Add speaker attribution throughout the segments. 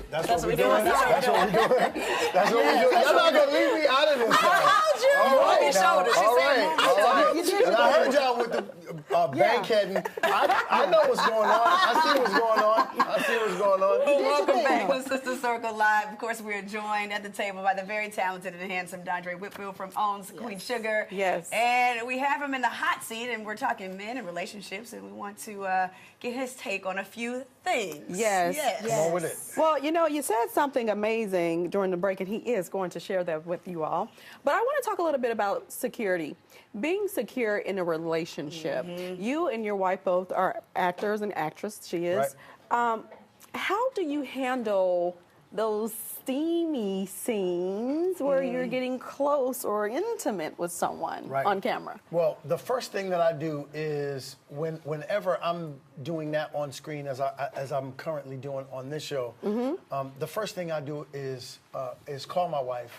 Speaker 1: That's what we're doing. That's what we're doing. That's what we're doing. You're not gonna leave me out of this.
Speaker 2: I told you.
Speaker 1: All right,
Speaker 2: now. All right.
Speaker 1: And I heard y'all with the bankheading. I know what's going on. I see what's going on.
Speaker 2: Well, welcome back to Sister Circle Live. Of course, we're joined at the table by the very talented and handsome Dondre Whitfield from OWN's Queen Sugar.
Speaker 3: Yes.
Speaker 2: And we have him in the hot seat, and we're talking men and relationships, and we want to get his take on a few things.
Speaker 3: Yes.
Speaker 1: Come on with it.
Speaker 3: Well, you know, you said something amazing during the break, and he is going to share that with you all. But I want to talk a little bit about security. Being secure in a relationship. You and your wife both are actors and actress, she is.
Speaker 1: Right.
Speaker 3: How do you handle those steamy scenes where you're getting close or intimate with someone on camera?
Speaker 1: Well, the first thing that I do is whenever I'm doing that on screen, as I'm currently doing on this show, the first thing I do is call my wife.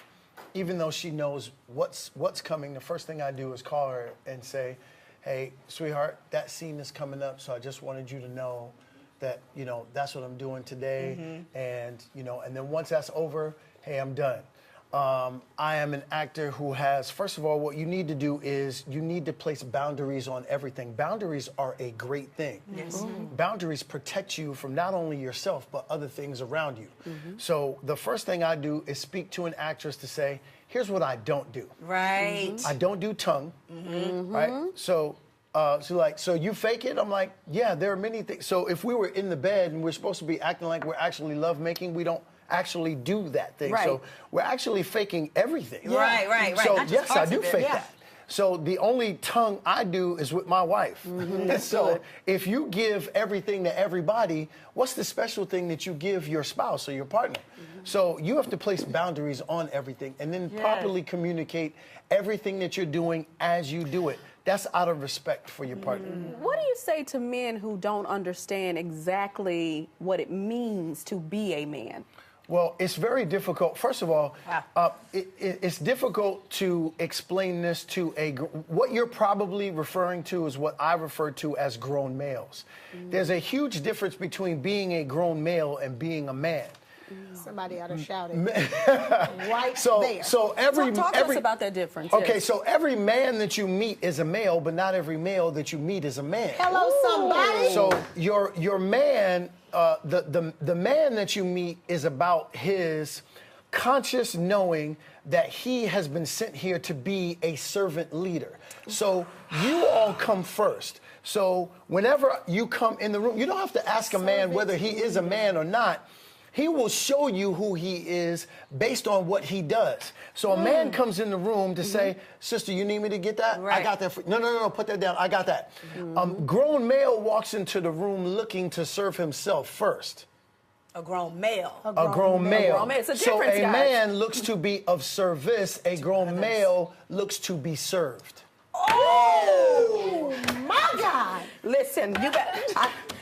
Speaker 1: Even though she knows what's coming, the first thing I do is call her and say, "Hey, sweetheart, that scene is coming up, so I just wanted you to know that, you know, that's what I'm doing today, and, you know, and then once that's over, hey, I'm done." I am an actor who has, first of all, what you need to do is you need to place boundaries on everything. Boundaries are a great thing.
Speaker 2: Yes.
Speaker 1: Boundaries protect you from not only yourself, but other things around you. So the first thing I do is speak to an actress to say, here's what I don't do.
Speaker 2: Right.
Speaker 1: I don't do tongue, right? So so you fake it? I'm like, yeah, there are many things. So if we were in the bed and we're supposed to be acting like we're actually lovemaking, we don't actually do that thing.
Speaker 3: Right.
Speaker 1: So we're actually faking everything.
Speaker 2: Right.
Speaker 1: So
Speaker 2: Not just
Speaker 1: yes, I
Speaker 2: parts
Speaker 1: do
Speaker 2: of it.
Speaker 1: fake that. So the only tongue I do is with my wife. So if you give everything to everybody, what's the special thing that you give your spouse or your partner? So you have to place boundaries on everything and then properly communicate everything that you're doing as you do it. That's out of respect for your partner.
Speaker 3: What do you say to men who don't understand exactly what it means to be a man?
Speaker 1: Well, it's very difficult. First of all, it's difficult to explain this to what you're probably referring to is what I refer to as grown males. There's a huge difference between being a grown male and being a man.
Speaker 4: Somebody ought to shout it. Right there.
Speaker 1: So
Speaker 3: Talk to us about that difference.
Speaker 1: Okay, so every man that you meet is a male, but not every male that you meet is a man.
Speaker 4: Hello, somebody.
Speaker 1: So your man, the man that you meet is about his conscious knowing that he has been sent here to be a servant leader. So you all come first. So whenever you come in the room, you don't have to ask a man whether he is a man or not. He will show you who he is based on what he does. So a man comes in the room to say, sister, you need me to get that?
Speaker 2: Right.
Speaker 1: I got that. No, put that down. I got that. Grown male walks into the room looking to serve himself first.
Speaker 2: A grown male.
Speaker 1: A grown male.
Speaker 3: It's a
Speaker 1: So
Speaker 3: difference,
Speaker 1: a
Speaker 3: guys.
Speaker 1: man looks to be of service. A grown male looks to be served.
Speaker 4: Oh, my God.
Speaker 3: Listen, you got.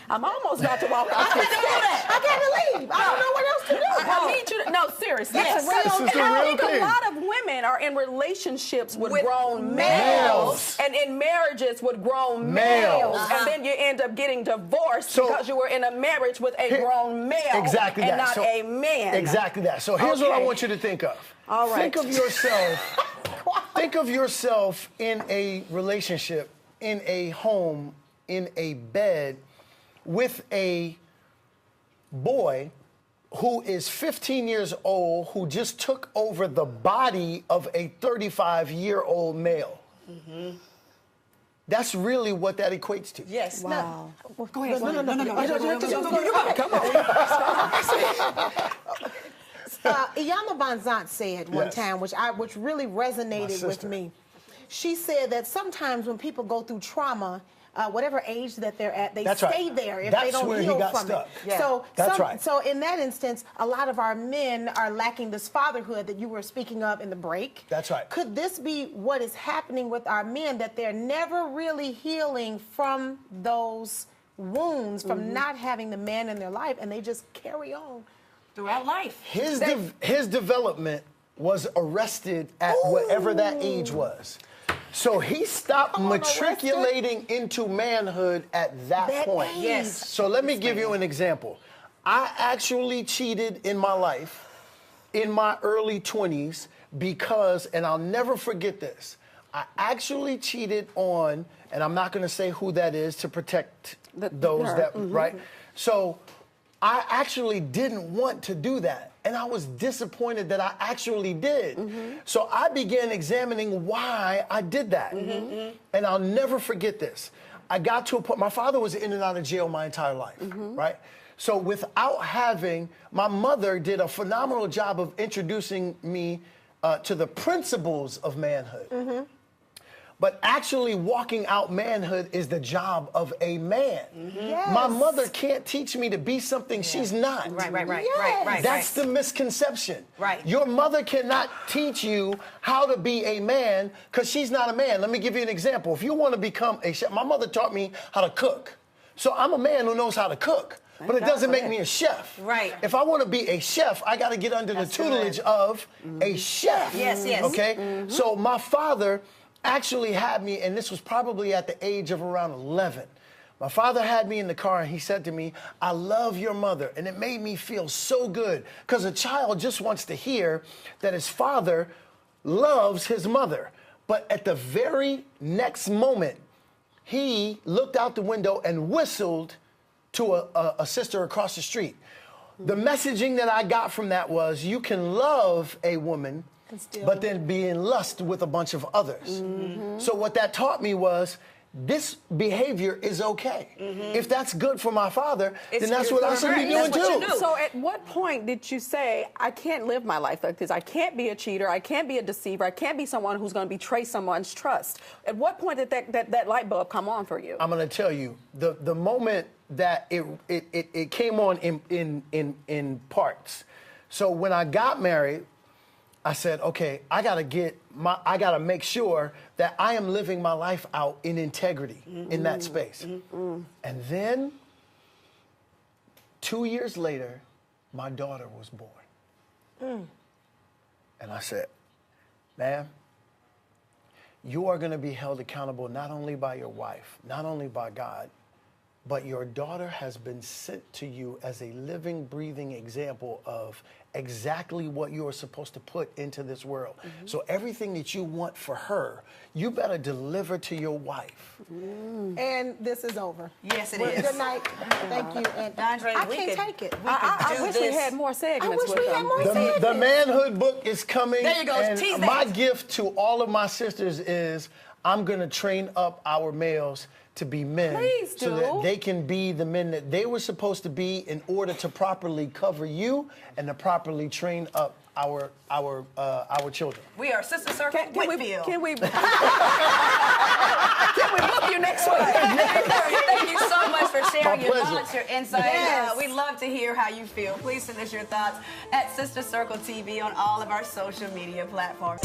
Speaker 3: I'm almost about to walk out this stage.
Speaker 4: I gotta leave. I don't know what else to do.
Speaker 3: I need you to, no, seriously.
Speaker 4: Yes.
Speaker 1: This is the
Speaker 3: I
Speaker 1: real
Speaker 3: think
Speaker 1: thing.
Speaker 3: a lot of women are in relationships with
Speaker 2: With
Speaker 3: grown
Speaker 1: males.
Speaker 3: males and in marriages with grown
Speaker 1: Males.
Speaker 3: males. And then you end up getting divorced
Speaker 1: So-
Speaker 3: because you were in a marriage with a grown male
Speaker 1: Exactly
Speaker 3: and
Speaker 1: that.
Speaker 3: not
Speaker 1: So-
Speaker 3: a man.
Speaker 1: Exactly that. So here's what I
Speaker 3: Okay.
Speaker 1: want you to think of.
Speaker 3: All right.
Speaker 1: Think of yourself. Think of yourself in a relationship, in a home, in a bed, with a boy who is 15 years old who just took over the body of a 35-year-old male. That's really what that equates to.
Speaker 2: Yes.
Speaker 3: Wow.
Speaker 2: Go ahead. No.
Speaker 3: Come on.
Speaker 4: Iyama Banzant said one
Speaker 1: Yes.
Speaker 4: time, which really resonated with me. She said that sometimes when people go through trauma, whatever age that they're at, they
Speaker 1: That's
Speaker 4: stay
Speaker 1: right.
Speaker 4: there if
Speaker 1: That's
Speaker 4: they don't
Speaker 1: where he
Speaker 4: heal
Speaker 1: got
Speaker 4: from
Speaker 1: stuck.
Speaker 4: it.
Speaker 2: Yeah.
Speaker 4: So,
Speaker 1: That's right.
Speaker 4: So in that instance, a lot of our men are lacking this fatherhood that you were speaking of in the break.
Speaker 1: That's right.
Speaker 4: Could this be what is happening with our men, that they're never really healing from those wounds, from not having the man in their life, and they just carry on?
Speaker 2: Throughout life.
Speaker 1: His development was arrested at whatever that age was. So he stopped matriculating into manhood at that point.
Speaker 4: age.
Speaker 2: Yes.
Speaker 1: So let me give you an example. I actually cheated in my life in my early 20s because, and I'll never forget this, I actually cheated on, and I'm not going to say who that is to protect those that, right? So I actually didn't want to do that. And I was disappointed that I actually did. So I began examining why I did that. And I'll never forget this. I got to a point, my father was in and out of jail my entire life, right? So without having, my mother did a phenomenal job of introducing me to the principles of manhood. But actually walking out manhood is the job of a man. My mother can't teach me to be something she's not.
Speaker 2: Right.
Speaker 1: That's the misconception.
Speaker 2: Right.
Speaker 1: Your mother cannot teach you how to be a man because she's not a man. Let me give you an example. If you want to become a chef, my mother taught me how to cook. So I'm a man who knows how to cook. But it doesn't make me a chef.
Speaker 2: Right.
Speaker 1: If I want to be a chef, I got to get under the tutelage of a chef.
Speaker 2: Yes.
Speaker 1: Okay? So my father actually had me, and this was probably at the age of around 11. My father had me in the car, and he said to me, I love your mother. And it made me feel so good, because a child just wants to hear that his father loves his mother. But at the very next moment, he looked out the window and whistled to a sister across the street. The messaging that I got from that was, you can love a woman, but then be in lust with a bunch of others. So what that taught me was, this behavior is okay. If that's good for my father, then that's what I should be doing too.
Speaker 3: So at what point did you say, I can't live my life like this? I can't be a cheater. I can't be a deceiver. I can't be someone who's going to betray someone's trust. At what point did that light bulb come on for you?
Speaker 1: I'm going to tell you, the moment that it came on in parts. So when I got married, I said, okay, I gotta make sure that I am living my life out in integrity in that space. And then 2 years later, my daughter was born. And I said, ma'am, you are gonna be held accountable not only by your wife, not only by God, but your daughter has been sent to you as a living, breathing example of exactly what you are supposed to put into this world. So everything that you want for her, you better deliver to your wife.
Speaker 4: And this is over.
Speaker 2: Yes, it
Speaker 4: Well,
Speaker 2: is.
Speaker 4: Good night. Thank you. And
Speaker 2: Andre,
Speaker 4: I
Speaker 2: we
Speaker 4: can't
Speaker 2: could-
Speaker 4: take it.
Speaker 3: I wish we had more segments with them.
Speaker 1: The manhood book is coming.
Speaker 2: There you go.
Speaker 1: And
Speaker 2: Tease
Speaker 1: my
Speaker 2: that.
Speaker 1: gift to all of my sisters is I'm going to train up our males to be men.
Speaker 3: Please
Speaker 1: so
Speaker 3: do.
Speaker 1: that they can be the men that they were supposed to be in order to properly cover you and to properly train up our children.
Speaker 2: We are Sister Circle Whitfield.
Speaker 3: Can we book you next week?
Speaker 2: Thank you so much for sharing
Speaker 1: My
Speaker 2: your
Speaker 1: pleasure.
Speaker 2: thoughts, your insights.
Speaker 4: Yes.
Speaker 2: We love to hear how you feel. Please send us your thoughts at Sister Circle TV on all of our social media platforms.